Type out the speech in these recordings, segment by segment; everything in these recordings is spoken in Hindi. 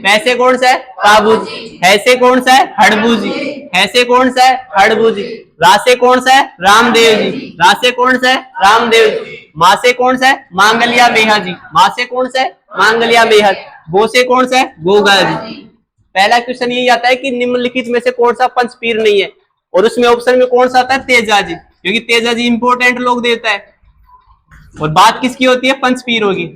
पैसे कौन सा है पाबूजी, हैसे कौन सा है हड़बूजी, हैसे कौन सा है हड़बूजी, रासे कौन सा है रामदेव जी, रासे कौन सा है रामदेव जी, माँ से कौन सा है मांगलिया मेहा जी, माँ से कौन सा है मांगलिया मेहर, गो से कौन सा है गोगा जी। पहला क्वेश्चन यही आता है कि निम्नलिखित में से कौन सा पंचपीर नहीं है, और उसमें ऑप्शन में कौन सा आता है तेजा जी, क्योंकि तेजा जी इंपोर्टेंट लोग देता है। और बात किसकी होती है पंचपीर होगी।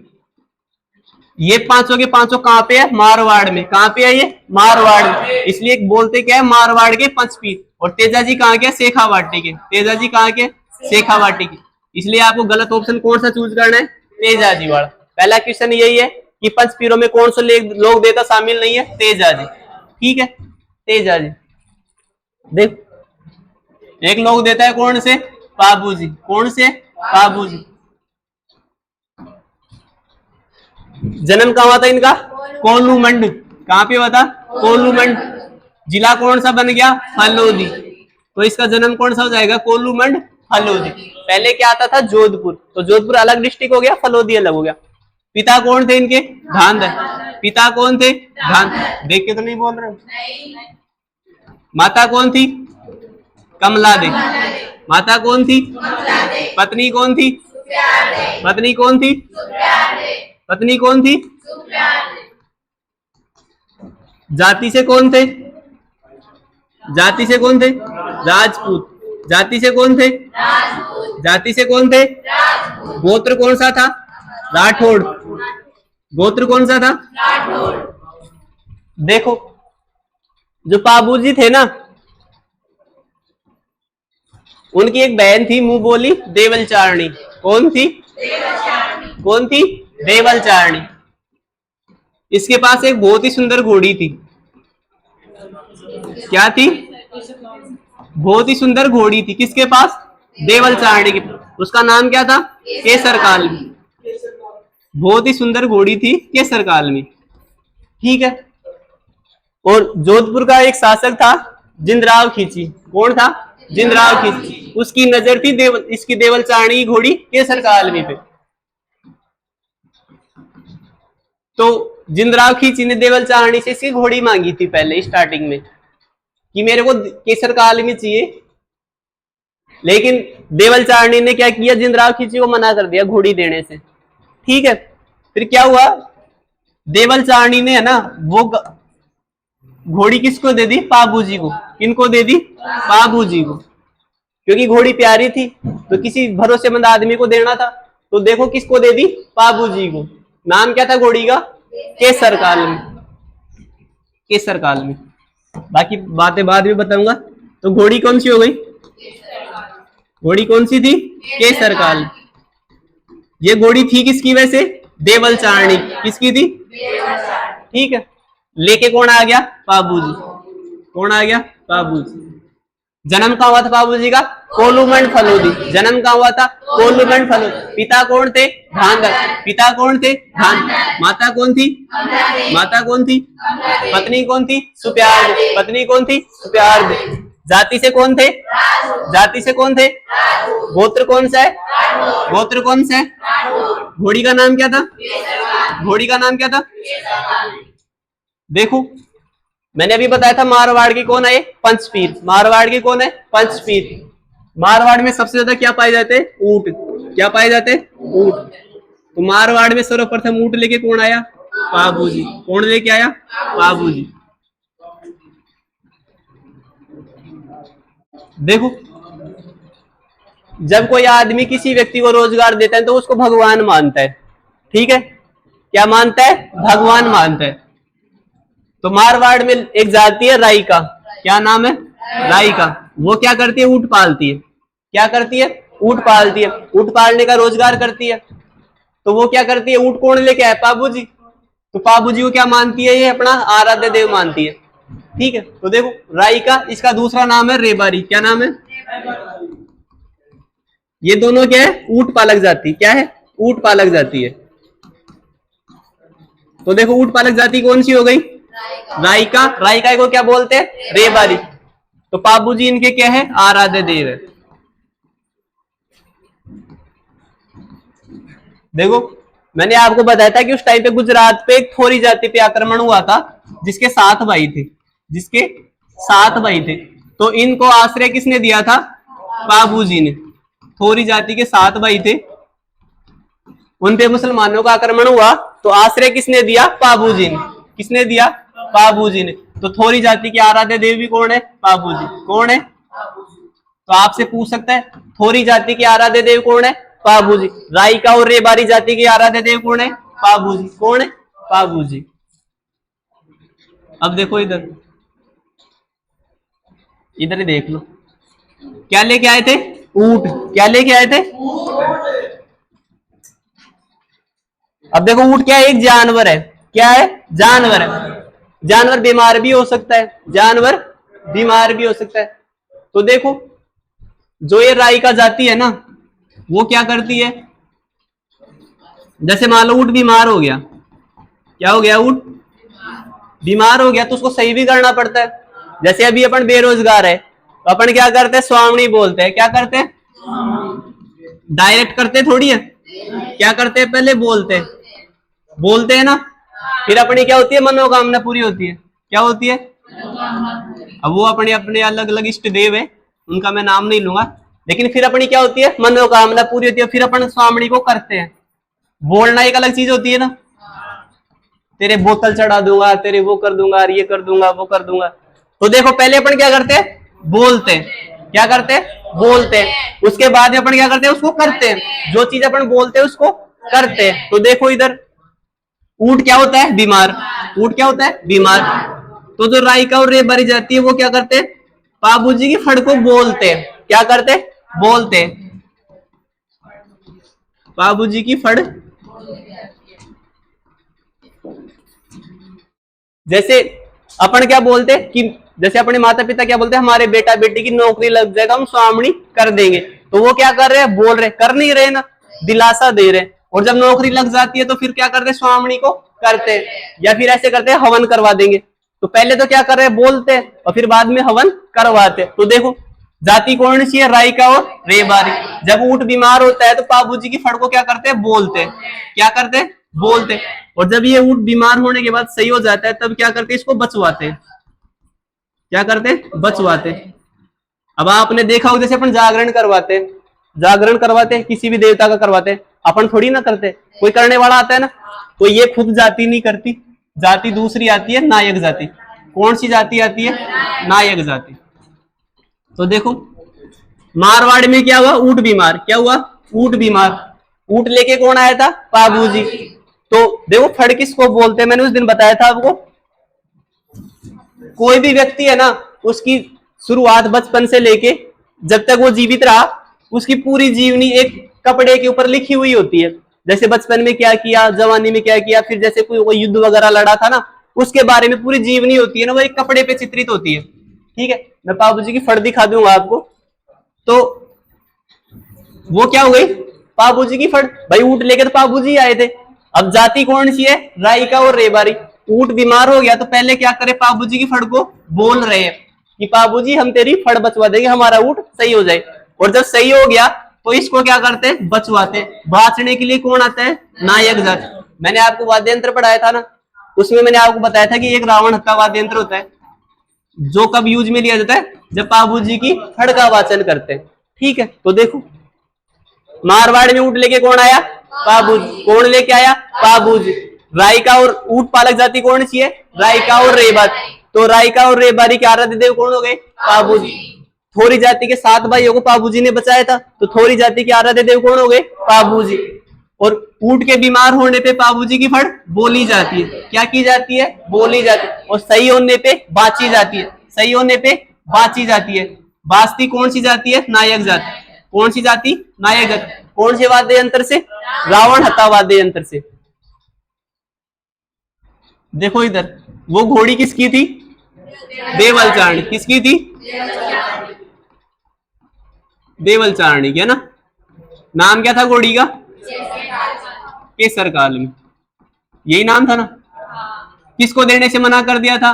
ये पांचों के पांचों कहां पे है मारवाड़ में, कहां पे है ये मारवाड़ में, इसलिए बोलते क्या है मारवाड़ के पंचपीर। और तेजा जी कहाँ के शेखावाटी के, तेजा जी कहाँ के शेखावाटी के, इसलिए आपको गलत ऑप्शन कौन सा चूज करना है तेजा जी वाला। पहला क्वेश्चन यही है कि पंचपीरों में कौन सा लोक देवता शामिल नहीं है तेजा जी, ठीक है तेजा जी। देख एक लोक देता है कौन से पाबूजी, कौन से पाबूजी। जन्म कहाँ हुआ था इनका कोल्लू मंड, कहाँ पे हुआ था कोल्लू मंड, जिला कौन सा बन गया फलोदी, तो इसका जन्म कौन सा हो जाएगा कोल्लू मंड फलोदी। पहले क्या आता था जोधपुर, तो जोधपुर अलग डिस्ट्रिक्ट हो गया फलोदी अलग हो गया। पिता कौन थे इनके धांधर, पिता कौन थे धांधर, देख के तो नहीं बोल रहे। माता कौन थी कमला दे, माता कौन थी पत्नी कौन थी पत्नी कौन थी पत्नी कौन थी, जाति से कौन थे, जाति से कौन थे राजपूत, जाति से कौन थे जाति से कौन थे, गोत्र कौन सा था राठौड़, गोत्र कौन सा था देखो जो पाबूजी थे ना उनकी एक बहन थी मुंह बोली देवलचारणी, कौन थी कौन थी देवलचारणी। इसके पास एक बहुत ही सुंदर घोड़ी थी, क्या थी बहुत ही सुंदर घोड़ी थी किसके पास देवलचारणी के, उसका नाम क्या था केसर कालमी, बहुत ही सुंदर घोड़ी थी केसर कालमी, ठीक है। और जोधपुर का एक शासक था जिंदराव खींची, कौन था जिंदराव खींची, उसकी नजर थी इसकी देवलचारणी की घोड़ी केसर कालमी पे। तो जिंदराव खींची ने देवलचारणी से इसकी घोड़ी मांगी थी पहले स्टार्टिंग में कि मेरे को केसर कालमी चाहिए, लेकिन देवलचारणी ने क्या किया जिंदराव खींची को मना कर दिया घोड़ी देने से, ठीक है। फिर क्या हुआ देवलचारणी ने है ना वो घोड़ी किसको दे दी पाबूजी को, किनको दे दी पाबूजी को, क्योंकि घोड़ी प्यारी थी तो किसी भरोसेमंद आदमी को देना था, तो देखो किसको दे दी पाबूजी को। नाम क्या था घोड़ी का केसर कालमी, केसर कालमी, बाकी बातें बाद में बताऊंगा। तो घोड़ी कौन सी हो गई, घोड़ी कौन सी थी केसर कालमी। ये घोड़ी थी किसकी वैसे देवलचारणी, किसकी थी ठीक है। लेके कौन आ गया पाबूजी, कौन आ गया पाबूजी। जन्म कहाँ हुआ था बाबूजी का कोल्लूमंड फलोदी, जन्म कहाँ हुआ था कोल्लूमंड फलोदी। पिता कौन थे धांधर, पिता कौन थे धांधर, माता कौन थी माता कौन थी पत्नी कौन थी सुप्यार, पत्नी कौन थी सुप्यार। जाति से कौन थे जाति से कौन थे, गोत्र कौन सा है गोत्र कौन सा है। घोड़ी का नाम क्या था घोड़ी का नाम क्या था देखो मैंने अभी बताया था मारवाड़ की कौन है पंचपीर, मारवाड़ की कौन है पंचपीर। मारवाड़ में सबसे ज्यादा क्या पाए जाते हैं ऊंट, क्या पाए जाते हैं ऊंट। तो मारवाड़ में सर्वप्रथम ऊंट लेके कौन आया पाबूजी, कौन लेके आया पाबूजी। देखो जब कोई आदमी किसी व्यक्ति को रोजगार देता है तो उसको भगवान मानता है, ठीक है, क्या मानता है भगवान मानता है। तो मारवाड़ में एक जाति है राइका, क्या नाम है राइका, वो क्या करती है ऊंट पालती है, क्या करती है ऊंट पालती है, ऊंट पालने का रोजगार करती है। तो वो क्या करती है ऊंट कौन लेके आए पाबूजी, तो पाबूजी को क्या मानती है ये अपना आराध्य देव मानती है, ठीक है। तो देखो राइका, इसका दूसरा नाम है रेबारी, क्या नाम है ये दोनों क्या है ऊंट पालक जाति, क्या है ऊंट पालक जाति है। तो देखो ऊंट पालक जाति कौन सी हो गई राइका, राइका को क्या बोलते हैं रेबारी। तो पाबूजी इनके क्या है आराध्य देव है। देखो मैंने आपको बताया था कि उस टाइम पे गुजरात पे एक थोरी जाति पे आक्रमण हुआ था, जिसके 7 भाई थे, जिसके 7 भाई थे। तो इनको आश्रय किसने दिया था? पाबूजी ने। थोरी जाति के 7 भाई थे, उन पे मुसलमानों का आक्रमण हुआ तो आश्रय किसने दिया? पाबूजी ने। किसने दिया? पाबूजी ने। तो थोरी जाति की आराध्य देवी कौन है? पाबूजी। कौन है? तो आपसे पूछ सकता है थोरी जाति की आराध्य देव कौन है? पाबूजी। राइका और रेबारी जाति की आराध्य देव कौन है? पाबूजी। कौन है? पाबूजी। अब देखो इधर, इधर ही देख लो, क्या लेके आए थे? ऊंट। क्या लेके आए थे? अब देखो ऊंट क्या है? एक जानवर है। क्या है? जानवर है। जानवर बीमार भी हो सकता है, जानवर बीमार भी हो सकता है। तो देखो जो ये राइका जाति है ना, वो क्या करती है, जैसे मान लो ऊंट बीमार हो गया, क्या हो गया? ऊंट बीमार हो गया तो उसको सही भी करना पड़ता है। जैसे अभी अपन बेरोजगार है तो अपन क्या करते हैं? स्वावणी बोलते हैं। क्या करते हैं? डायरेक्ट करते थोड़ी है, क्या करते हैं? पहले बोलते हैं, बोलते हैं ना, फिर अपनी क्या होती है? मनोकामना पूरी होती है। क्या होती है? अब वो अपने अपने अलग अलग इष्ट देव है, उनका मैं नाम नहीं लूंगा, लेकिन फिर अपनी क्या होती है? मनोकामना पूरी होती है। फिर अपन स्वावणी को करते हैं। बोलना एक अलग चीज होती है ना, तेरे बोतल चढ़ा दूंगा, तेरे वो कर दूंगा, ये कर दूंगा, वो कर दूंगा। तो देखो पहले अपन क्या करते हैं? बोलते हैं। क्या करते हैं? बोलते हैं। उसके बाद अपन क्या करते हैं? उसको करते हैं। जो चीज अपन बोलते हैं उसको करते हैं। तो देखो इधर ऊंट क्या होता है? बीमार। ऊंट क्या होता है? बीमार। तो जो राइका और रेबारी जाती है वो क्या करते हैं? पाबूजी की फड़ को बोलते हैं। क्या करते हैं? बोलते हैं। पाबूजी की फड़, जैसे अपन क्या बोलते हैं कि जैसे अपने माता पिता क्या बोलते हैं? हमारे बेटा बेटी की नौकरी लग जाएगा, हम स्वावणी कर देंगे। तो वो क्या कर रहे हैं? बोल रहे, कर नहीं रहे ना, दिलासा दे रहे। और जब नौकरी लग जाती है तो फिर क्या करते हैं? स्वावणी को करते हैं। या फिर ऐसे करते हैं, हवन करवा देंगे। तो पहले तो क्या कर रहे हैं? बोलते हैं, और फिर बाद में हवन करवाते हैं। तो देखो जाति कौन सी है? राइका और रेबारी। जब ऊंट बीमार होता है तो पाबूजी की फड़ को क्या करते हैं? बोलते हैं। क्या करते हैं? बोलते हैं। और जब ये ऊंट बीमार होने के बाद सही हो जाता है तब क्या करते हैं? इसको बचवाते हैं। क्या करते हैं? बचवाते हैं। अब आपने देखा हो जैसे अपन जागरण करवाते हैं, जागरण करवाते हैं, किसी भी देवता का करवाते हैं, अपन थोड़ी ना करते, कोई करने वाला आता है ना। तो ये खुद जाति नहीं करती, जाति दूसरी आती है, नायक जाति। कौन सी जाति आती है? नायक जाति। तो देखो मारवाड़ में क्या हुआ? ऊंट बीमार। क्या हुआ? ऊंट बीमार। ऊंट लेके कौन आया था? पाबूजी। तो देखो फड़ किसको बोलते हैं? मैंने उस दिन बताया था आपको, कोई भी व्यक्ति है ना, उसकी शुरुआत बचपन से लेके जब तक वो जीवित रहा, उसकी पूरी जीवनी एक कपड़े के ऊपर लिखी हुई होती है। जैसे बचपन में क्या किया, जवानी में क्या किया, फिर जैसे कोई युद्ध वगैरह लड़ा था ना, उसके बारे में पूरी जीवनी होती है ना, वो एक कपड़े पे चित्रित होती है। ठीक है, मैं पाबूजी की फड़ दिखा दूंगा आपको। तो वो क्या हो गई? पाबूजी की फड़। भाई ऊंट लेके तो पाबूजी आए थे। अब जाति कौन सी है? राइका और रेबारी। ऊंट बीमार हो गया तो पहले क्या करे? पाबूजी की फड़ को बोल रहे हैं कि पाबूजी हम तेरी फड़ बचवा देंगे, हमारा ऊंट सही हो जाए। और जब सही हो गया तो इसको क्या करते हैं? बचवाते हैं। बांचने के लिए कौन आता है? नायक जाति। मैंने आपको वाद्य यंत्र पढ़ाया था ना, उसमें मैंने आपको बताया था कि एक रावण हत्था वाद्य यंत्र होता है, जो कब यूज में लिया जाता है? जब पाबूजी की फड़ का वाचन करते हैं। ठीक है, तो देखो मारवाड़ में ऊंट लेके कौन आया? पाबूजी। कौन लेके आया? पाबूजी। राइका और ऊंट पालक जाति कौन सी है? राइका और रेबारी। तो राइका और रेबारी के आराध्य देव कौन हो गए? पाबूजी। थोरी जाति के 7 भाइयों को पाबूजी ने बचाया था, तो थोरी जाति के आराध्य देव कौन हो गए? पाबूजी। और ऊंट के बीमार होने पे पाबूजी की फड़ बोली जाती है। क्या की जाती है? बोली जाती है। और सही होने पे बांची जाती है। सही होने पे बांची जाती है। बांचती कौन सी जाती है? नायक जाति। कौन सी जाति? नायक जाति। कौन से वाद्य यंत्र से? रावण हत्था वाद्य यंत्र से। देखो इधर, वो घोड़ी किसकी थी? देवलचारणी। किसकी थी? देवलचारणी की, है ना। नाम क्या था घोड़ी का? केसर काल में, यही नाम था ना। किसको देने से मना कर दिया था?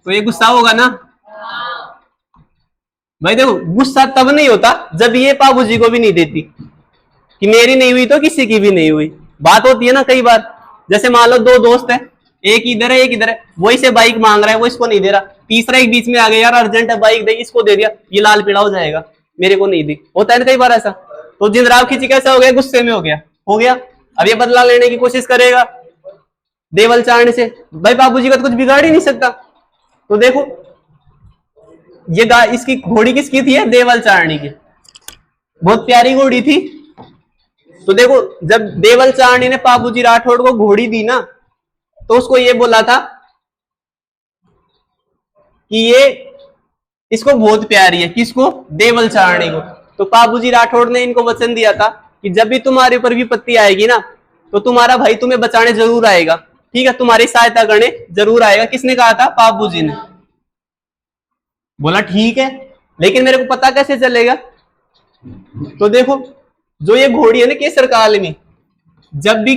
तो ये गुस्सा होगा ना भाई। देखो गुस्सा तब नहीं होता जब ये पाबूजी को भी नहीं देती। कि मेरी नहीं हुई तो किसी की भी नहीं हुई। बात होती है ना कई बार, जैसे मान लो दो दोस्त है, एक इधर है एक इधर है, वो इसे बाइक मांग रहा है, वो इसको नहीं दे रहा, तीसरा एक बीच में आ गया, यार अर्जेंट है बाइक दे, इसको दे दिया, ये लाल पीला हो जाएगा, मेरे को नहीं दी। होता है ना कई बार ऐसा। तो जिंदराव खींची कैसा हो गया, गुस्से में हो गया। अब ये बदला लेने की कोशिश करेगा देवल चारण से। भाई बाबूजी का तो कुछ बिगाड़ ही नहीं सकता। तो देखो ये इसकी घोड़ी किसकी थी, देवल चारणी की, बहुत प्यारी घोड़ी थी। तो देखो जब देवल चारणी ने बाबूजी राठौड़ को घोड़ी दी ना, तो उसको ये बोला था कि ये इसको बहुत प्यारी है, किसको, देवल चारणी को। तो बाबूजी राठौड़ ने इनको वचन दिया था कि जब भी तुम्हारे ऊपर विपत्ति आएगी ना, तो तुम्हारा भाई तुम्हें बचाने जरूर आएगा, ठीक है, तुम्हारी सहायता करने जरूर आएगा। किसने कहा था, बाबूजी ने। बोला ठीक है, लेकिन मेरे को पता कैसे चलेगा। तो देखो जो ये घोड़ी है ना केसर काल में, जब भी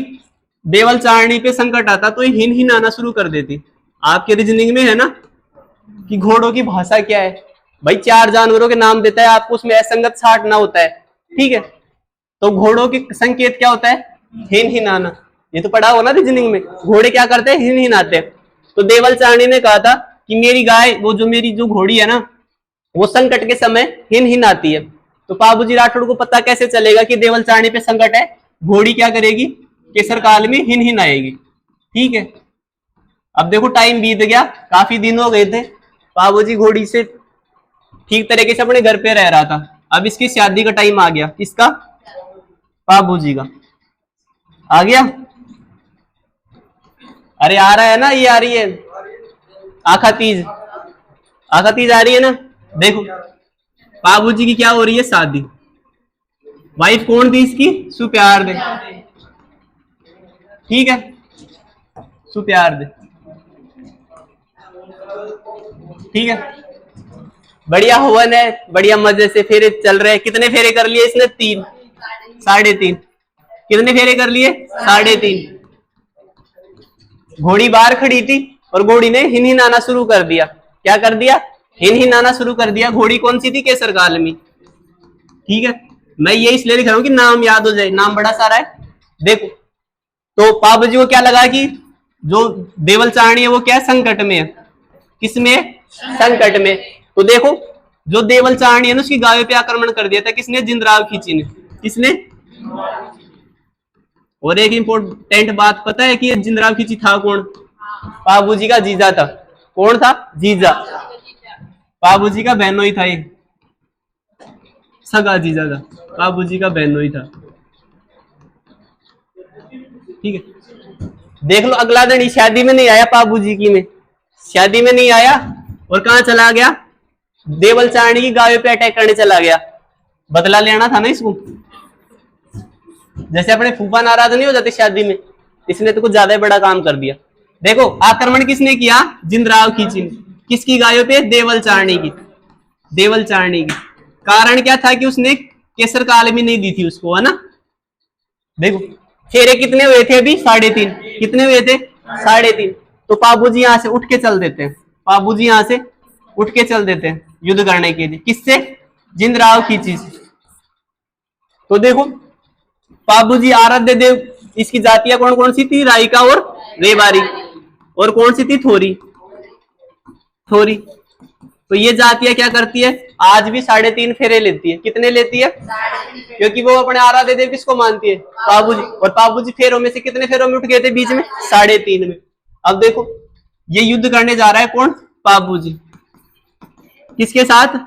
देवल चारणी पे संकट आता तो ये हिन हिन आना शुरू कर देती। आपके रीजनिंग में है ना कि घोड़ों की भाषा क्या है, भाई 4 जानवरों के नाम देता है आपको, उसमें असंगत छांटना होता है, ठीक है। तो घोड़ों की संकेत क्या होता है, हिन हिन आना। ये तो पढ़ा हो ना रीजनिंग में, घोड़े क्या करते हैं, हिन हिन आते हैं। तो देवल चारणी ने कहा था कि मेरी गाय, वो जो मेरी जो घोड़ी है ना, वो संकट के समय हिन हिन आती है। तो बाबूजी राठौड़ को पता कैसे चलेगा कि देवल चारणी पे संकट है, घोड़ी क्या करेगी, केसर काल में हिन हिन आएगी, ठीक है। अब देखो टाइम बीत गया, काफी दिन हो गए थे, बाबूजी घोड़ी से ठीक तरीके से अपने घर पे रह रहा था। अब इसकी शादी का टाइम आ गया, किसका, बाबूजी का आ गया। अरे आ रहा है ना, ये आ रही है आखा तीज, आखा तीज आ रही है ना। देखो बाबूजी की क्या हो रही है, शादी। वाइफ कौन थी इसकी, सुप्यार दे, ठीक है, सुप्यार दे, ठीक है। बढ़िया हवन है, बढ़िया मजे से फेरे चल रहे हैं। कितने फेरे कर लिए इसने, 3, 3.5। कितने फेरे कर लिए, 3.5। घोड़ी बाहर खड़ी थी और घोड़ी ने हिन हिन आना शुरू कर दिया। क्या कर दिया, हिन हिन आना शुरू कर दिया। घोड़ी कौन सी थी, केसर काल में, ठीक है। मैं ये इसलिए लिख रहा हूं कि नाम याद हो जाए, नाम बड़ा सारा है। देखो तो बाबूजी को क्या लगा कि जो देवल चारणी है वो क्या संकट में है, किसमें, संकट में। तो देखो जो देवल चारणी है ना, उसकी गायों पे आक्रमण कर दिया था, किसने, जिंदराव खींची ने, किसने। और एक इंपॉर्टेंट बात पता है कि ये जिंदराव खींची था कौन, बाबूजी का जीजा था। कौन था, जीजा, बाबूजी का बहनोई था, ये सगा जीजा था, बाबूजी का बहनोई था, ठीक है। देख लो अगला दिन शादी में नहीं आया, बाबूजी की में शादी में नहीं आया, और कहां चला गया, देवल चारणी की गायों पे अटैक करने चला गया। बदला लेना था ना इसको, जैसे अपने फूफा नाराज नहीं हो जाते शादी में, इसने तो कुछ ज्यादा बड़ा काम कर दिया। देखो आक्रमण किसने किया, जिंदराव खींची ने। किसकी गायों पे, देवल चारणी की, देवल चारणी की। कारण क्या था कि उसने केसर काल में नहीं दी थी उसको, है ना। देखो फेरे कितने हुए थे अभी, 3.5। कितने हुए थे, 3.5। तो बाबूजी यहां से उठ के चल देते हैं, बाबूजी यहां से उठ के चल देते हैं युद्ध करने के लिए, किससे, जिंदराव खींची से। तो देखो बाबूजी आराध्य देव, इसकी जातियां कौन कौन सी थी, राइका और रेवारी, और कौन सी थी, थोरी, थोरी। तो ये जातियां क्या करती है, आज भी 3.5 फेरे लेती है। कितने लेती है, क्योंकि वो अपने आराध्य देव किसको मानती है, बाबूजी। और बाबूजी फेरों में से कितने फेरों में उठ गए थे, बीच में 3.5 में। अब देखो ये युद्ध करने जा रहा है कौन, बाबूजी, किसके साथ,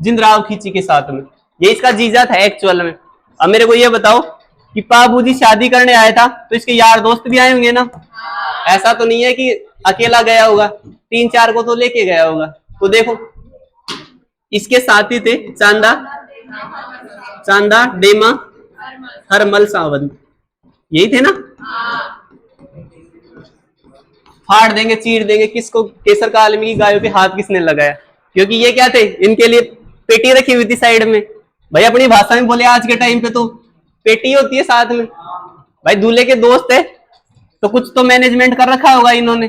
जिंदराव खींची के साथ में। ये इसका जीजा था एक्चुअल में। अब मेरे को ये बताओ कि बाबूजी शादी करने आया था तो इसके यार दोस्त भी आए होंगे ना, ऐसा तो नहीं है कि अकेला गया होगा, 3-4 को तो लेके गया होगा। तो देखो इसके साथी थे चांदा, चांदा, डेमा, हरमल, सावंत, यही थे ना। फाड़ देंगे, चीर देंगे किसको, केसर काल में की गायों पे हाथ किसने लगाया, क्योंकि ये क्या थे, इनके लिए पेटी रखी हुई थी साइड में। भाई अपनी भाषा में बोले आज के टाइम पे तो पेटी होती है साथ में। भाई दूल्हे के दोस्त है तो कुछ तो मैनेजमेंट कर रखा होगा इन्होंने,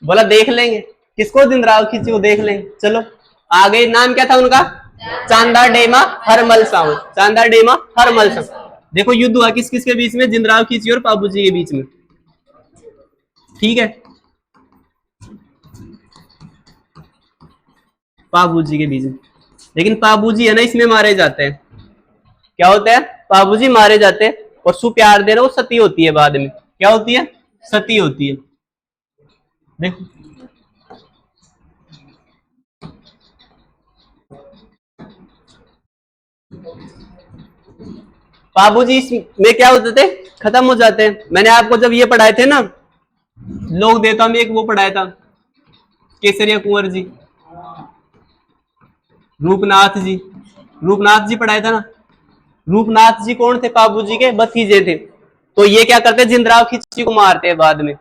बोला देख लेंगे किसको, जिंदराव खींची को देख लेंगे। चलो आ गए। नाम क्या था उनका, चांदा डेमा हरमल साउंड, चांदा डेमा हरमल साउंड। देखो युद्ध हुआ किस किस के बीच में, जिंदराव खींची और पाबूजी के बीच में, ठीक है, पाबूजी के बीच में। लेकिन पाबूजी है ना इसमें मारे जाते हैं, क्या होता है, पाबूजी मारे जाते हैं और सु प्यार दे रहा वो सती होती है बाद में, क्या होती है, सती होती है। देखो बाबूजी इसमें क्या होते थे, खत्म हो जाते हैं। मैंने आपको जब ये पढ़ाए थे ना, लोक देवता में एक वो पढ़ाया था, केसरिया कुंवर जी, रूपनाथ जी, रूपनाथ जी पढ़ाया था ना। रूपनाथ जी कौन थे, बाबूजी के भतीजे थे। तो ये क्या करते, जिंदराव खिच्ची को मारते हैं बाद में।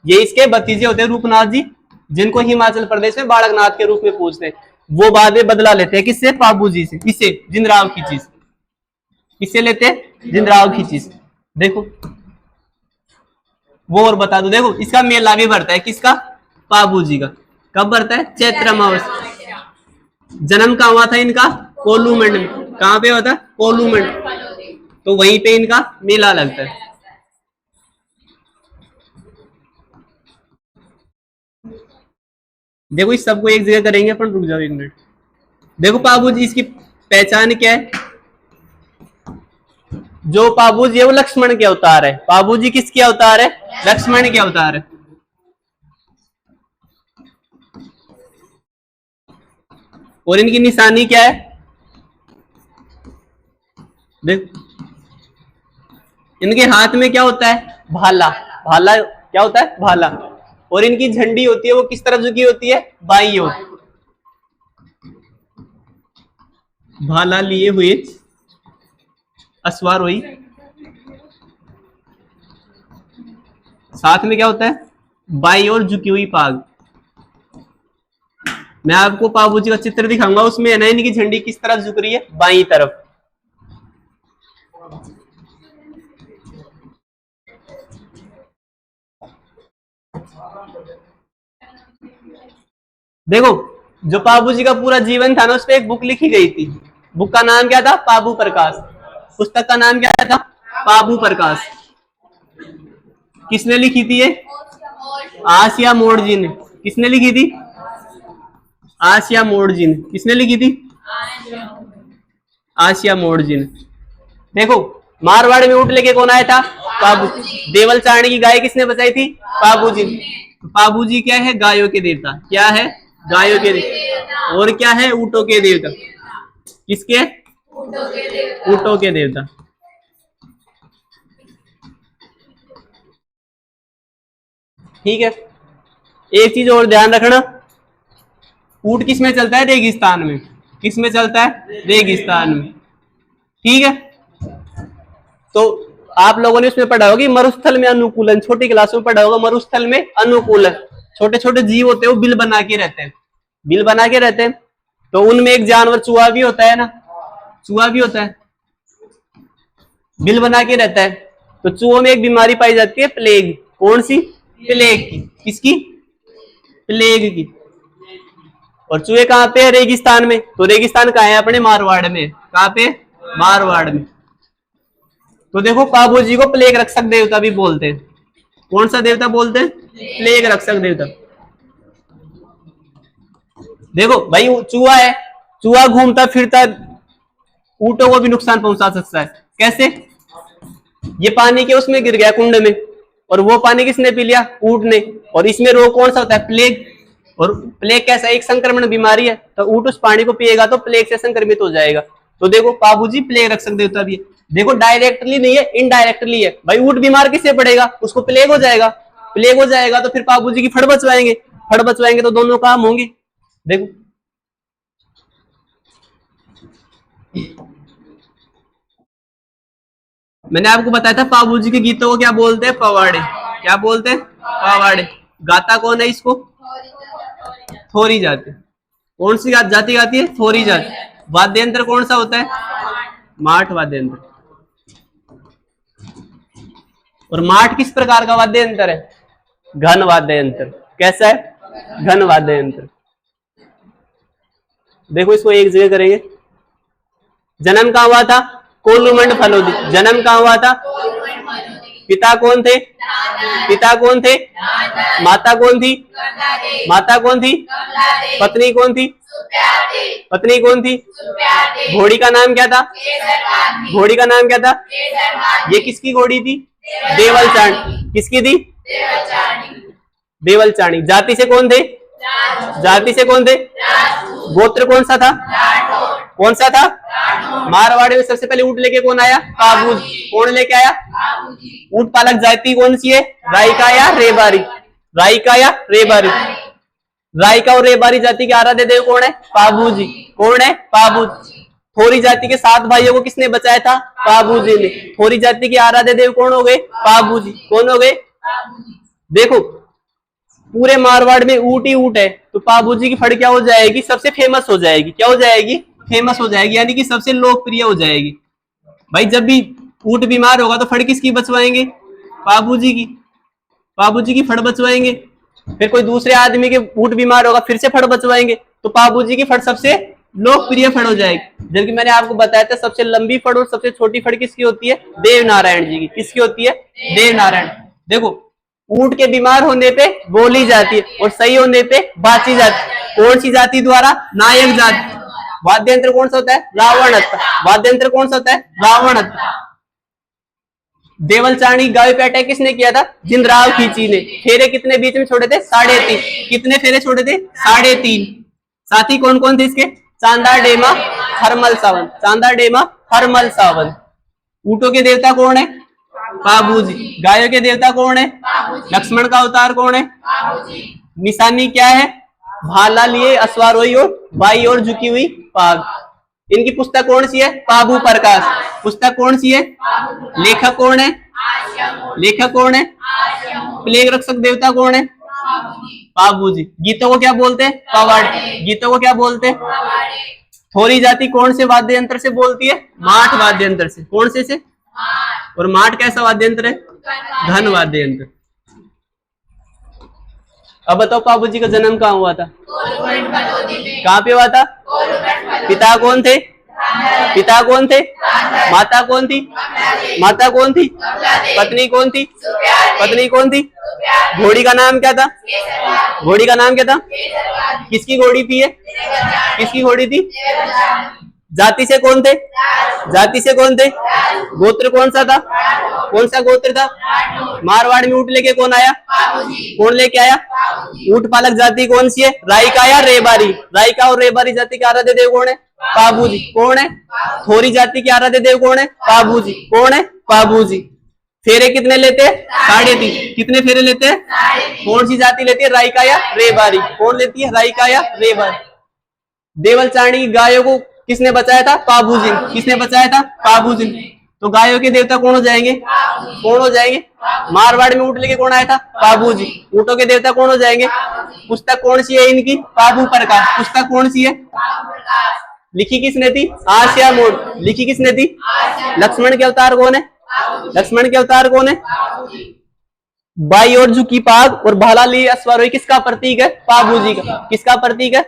ये इसके भतीजे होते हैं रूपनाथ जी, जिनको हिमाचल प्रदेश में बाड़कनाथ के रूप में पूजते हैं। वो बाद में बदला लेते हैं किससे, बाबूजी से, किससे, जिंदराव खिच्ची से। किससे लेते हैं, जिंदराव खिच्ची से। देखो वो और बता दो, देखो इसका मेला भी बढ़ता है, किसका, बाबूजी का। कब बढ़ता है, चैत्र अमावस्या। जन्म कहाँ हुआ था इनका, कोलूमंड में। कहाँ पे होता है, कोलूमंड। तो वहीं पे इनका मेला लगता है। देखो इस सबको एक जगह करेंगे अपन, रुक जाओ एक मिनट। देखो बाबूजी इसकी पहचान क्या है, जो बाबूजी है वो लक्ष्मण के अवतार है। बाबूजी किसके अवतार है, लक्ष्मण के अवतार है। और इनकी निशानी क्या है, देख इनके हाथ में क्या होता है, भाला। भाला क्या होता है, भाला। और इनकी झंडी होती है वो किस तरफ झुकी होती है, बाईं ओर। भाला लिए हुए अश्वारोही, साथ में क्या होता है, बाईं ओर झुकी हुई पाग। मैं आपको बाबूजी का चित्र दिखाऊंगा, उसमें है ना इनकी झंडी किस तरफ झुक रही है, बाईं तरफ। देखो जो बाबूजी का पूरा जीवन था ना, उस पर एक बुक लिखी गई थी। बुक का नाम क्या था, बाबू प्रकाश। पुस्तक का नाम क्या था, बाबू प्रकाश। किसने लिखी थी ये, आसिया मोड़जी ने। किसने लिखी थी, आसिया मोड़जी ने। किसने लिखी थी, आसिया मोड़जी ने। देखो मारवाड़ में ऊंट लेके कौन आया था, बाबू। देवल चारणी की गाय किसने बचाई थी, बाबूजी ने। तो बाबूजी क्या है, गायों के देवता। क्या है, गायों के देवता। और क्या है, ऊंटों के देवता। किसके, ऊंटों के देवता। ठीक है, एक चीज और ध्यान रखना, ऊंट किस में चलता है, रेगिस्तान में। किस में चलता है, रेगिस्तान में। ठीक है, तो आप लोगों ने उसमें पढ़ा होगा कि मरुस्थल में अनुकूलन, छोटी क्लासों में पढ़ा होगा, मरुस्थल में अनुकूलन। छोटे छोटे जीव होते हैं वो बिल बना के रहते हैं, बिल बना के रहते हैं। तो उनमें एक जानवर चूहा भी होता है ना, चूहा भी होता है, बिल बना के रहता है। तो चूहों में एक बीमारी पाई जाती है, प्लेग। कौन सी, प्लेग की। किसकी, प्लेग की। और चूहे कहाँ पे है, रेगिस्तान में। तो रेगिस्तान कहाँ है, अपने मारवाड़ में। कहाँ पे, मारवाड़ में। तो देखो बाबूजी को प्लेग रक्षक देवता भी बोलते हैं। कौन सा देवता बोलते हैं, प्लेग रक्षक देवता। देखो भाई चूहा है, चूहा घूमता फिरता ऊंटों को भी नुकसान पहुंचा सकता है। कैसे, ये पानी के उसमें गिर गया कुंड में, और वो पानी किसने पी लिया, ऊंट ने। और इसमें रोग कौन सा होता है, प्लेग। और प्लेग कैसा, एक संक्रमण बीमारी है। तो ऊंट उस पानी को पिएगा तो प्लेग से संक्रमित हो जाएगा। तो देखो बाबूजी प्लेग रक्षक देवता भी है। देखो डायरेक्टली नहीं है, इनडायरेक्टली है। भाई ऊंट बीमार किससे पड़ेगा, उसको प्लेग हो जाएगा। प्लेग हो जाएगा तो फिर बाबूजी की फड़ बचवाएंगे, फड़ बचवाएंगे तो दोनों काम होंगे। देखो मैंने आपको बताया था बाबूजी के गीतों को क्या बोलते हैं, पवाड़े। क्या बोलते हैं, पवाड़े। गाता कौन है इसको, थोरी जाति। कौन सी जाति गाती है, थोरी जाति। वाद्य यंत्र कौन सा होता है, माठ वाद्य यंत्र। और माठ किस प्रकार का वाद्य यंत्र है, घन वाद्य यंत्र। कैसा है, घन वाद्य यंत्र। देखो इसको एक जगह करेंगे। जन्म कहाँ हुआ था? कोल्लूमंड फलोदी। जन्म कहाँ हुआ था? पिता कौन थे? पिता कौन थे? माता कौन थी? माता कौन थी? पत्नी कौन थी? पत्नी कौन थी? घोड़ी का नाम क्या था? घोड़ी का नाम क्या था? ये किसकी घोड़ी थी? देवलचाणी। किसकी थी? देवलचाणी। जाति से कौन थे? जाति से कौन थे? गोत्र कौन सा था? कौन सा था? मारवाड़ी में सबसे पहले ऊंट लेके कौन आया? पाबूजी। कौन लेके आया? ऊंट पालक जाति कौन सी है? रायका या रेबारी? रायका या रेबारी? रायका और रेबारी जाति के आराध्य देव कौन है? पाबूजी। कौन है? पाबूजी। थोरी जाति के 7 भाइयों को किसने बचाया था? पाबूजी ने। थोरी जाति के आराध्य देव कौन हो गए? पाबूजी। कौन हो गए? देखो पूरे मारवाड़ में ऊंट ही ऊंट है, तो पाबूजी की फड़ क्या हो जाएगी? सबसे फेमस हो जाएगी। क्या हो जाएगी? फेमस हो जाएगी, यानी कि सबसे लोकप्रिय हो जाएगी। भाई जब भी ऊंट बीमार होगा तो फड़ किसकी बचवाएंगे? पाबूजी की। पाबूजी की फड़ बचवाएंगे। फिर कोई दूसरे आदमी के ऊंट बीमार होगा, फिर से फड़ बचवाएंगे, तो पाबूजी की फड़ सबसे लोकप्रिय फड़ हो जाएगी। जबकि मैंने आपको बताया था सबसे लंबी फड़ और सबसे छोटी फड़ किसकी होती है? देवनारायण जी की। किसकी होती है? देवनारायण। देखो ऊंट के बीमार होने पे बोली जाती है और सही होने पे बाची जाती। कौन सी जाति द्वारा? नायक जाति। वाद्य यंत्र कौन सा होता है? रावणत्ता। वाद्य यंत्र कौन सा होता है? रावणत्ता। देवलचाणी गाय पे अटैक किसने किया था? जिंदराव खींची ने। फेरे कितने बीच में छोड़े थे? 3.5। कितने फेरे छोड़े थे? 3.5। साथी कौन कौन थे इसके? चांदा डेमा हरमल सावन। चांदा डेमा हरमल सावन। ऊंटों के देवता कौन है? पाबूजी। गायों के देवता कौन है? लक्ष्मण का अवतार कौन है? निशानी क्या है? भाला लिए अश्वारोही और बाई और झुकी हुई पाग। इनकी पुस्तक कौन सी है? पाबू प्रकाश। पुस्तक कौन सी है? लेखक कौन है? लेखक कौन है? प्लेग रक्षक देवता कौन है? पाबूजी। गीतों को क्या बोलते हैं? पवाड़े। गीतों को क्या बोलते हैं? थोरी जाति कौन से वाद्य यंत्र से बोलती है? माठ वाद्य यंत्र से। कौन से? और माठ कैसा वाद्य यंत्र है? घन वाद्य यंत्र। अब बताओ पाबूजी का जन्म कहाँ हुआ था? कहाँ पे हुआ था? पिता कौन थे? पिता कौन थे? माता कौन थी? माता कौन थी? पत्नी कौन थी? पत्नी कौन थी? घोड़ी का नाम क्या था? घोड़ी का नाम क्या था? किसकी घोड़ी थी ये? किसकी घोड़ी थी? जाति से कौन थे? जाति से कौन थे? गोत्र कौन सा था? कौन सा गोत्र था? मारवाड़ में ऊंट लेके कौन आया? कौन लेके आया? ऊंट पालक जाति कौन सी है? रायका या रेबारी? रायका और रेबारी जाति के आराध्य देव कौन है? पाबूजी। कौन है? थोरी जाति के आराध्य देव कौन है? पाबूजी। कौन है? पाबूजी। फेरे कितने लेते हैं? 3.5। कितने फेरे लेते हैं? कौन सी जाति लेती है? रायका या रेबारी? कौन लेती है? रायका या रेबारी। देवलचाणी की गायों को किसने बचाया था? पाबूजी। किसने बचाया था? पाबूजी। तो गायों के देवता कौन हो जाएंगे? कौन हो जाएंगे? मारवाड़ में ऊंट लेके कौन आया था? पाबूजी। ऊंटों के देवता कौन हो जाएंगे? पुस्तक कौन सी है इनकी? पाबू प्रकाश। पुस्तक कौन सी है? लिखी किसने थी? आसिया मोड। लिखी किसने थी? लक्ष्मण के अवतार कौन है? लक्ष्मण के अवतार कौन है? बाई और झुकी पाग और भाला ली अश्वारोही किसका प्रतीक है? पाबूजी का। किसका प्रतीक है?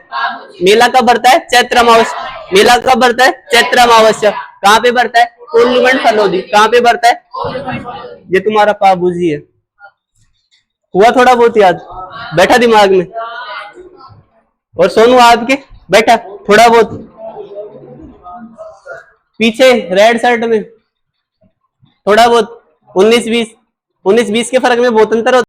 मेला कब बढ़ता है? चैत्र अमावस्या। मेला कब बढ़ता है? चैत्र अमावस्या। कहाँ पे बढ़ता है? कोल्लूमंड फलोदी। कहाँ पे बढ़ता है? ये तुम्हारा पाबूजी है। हुआ थोड़ा बहुत याद? बैठा दिमाग में? और सोनू आपके बैठा थोड़ा बहुत? पीछे रेड शर्ट में थोड़ा बहुत 19-20 के फर्क में बहुत अंतर होता है।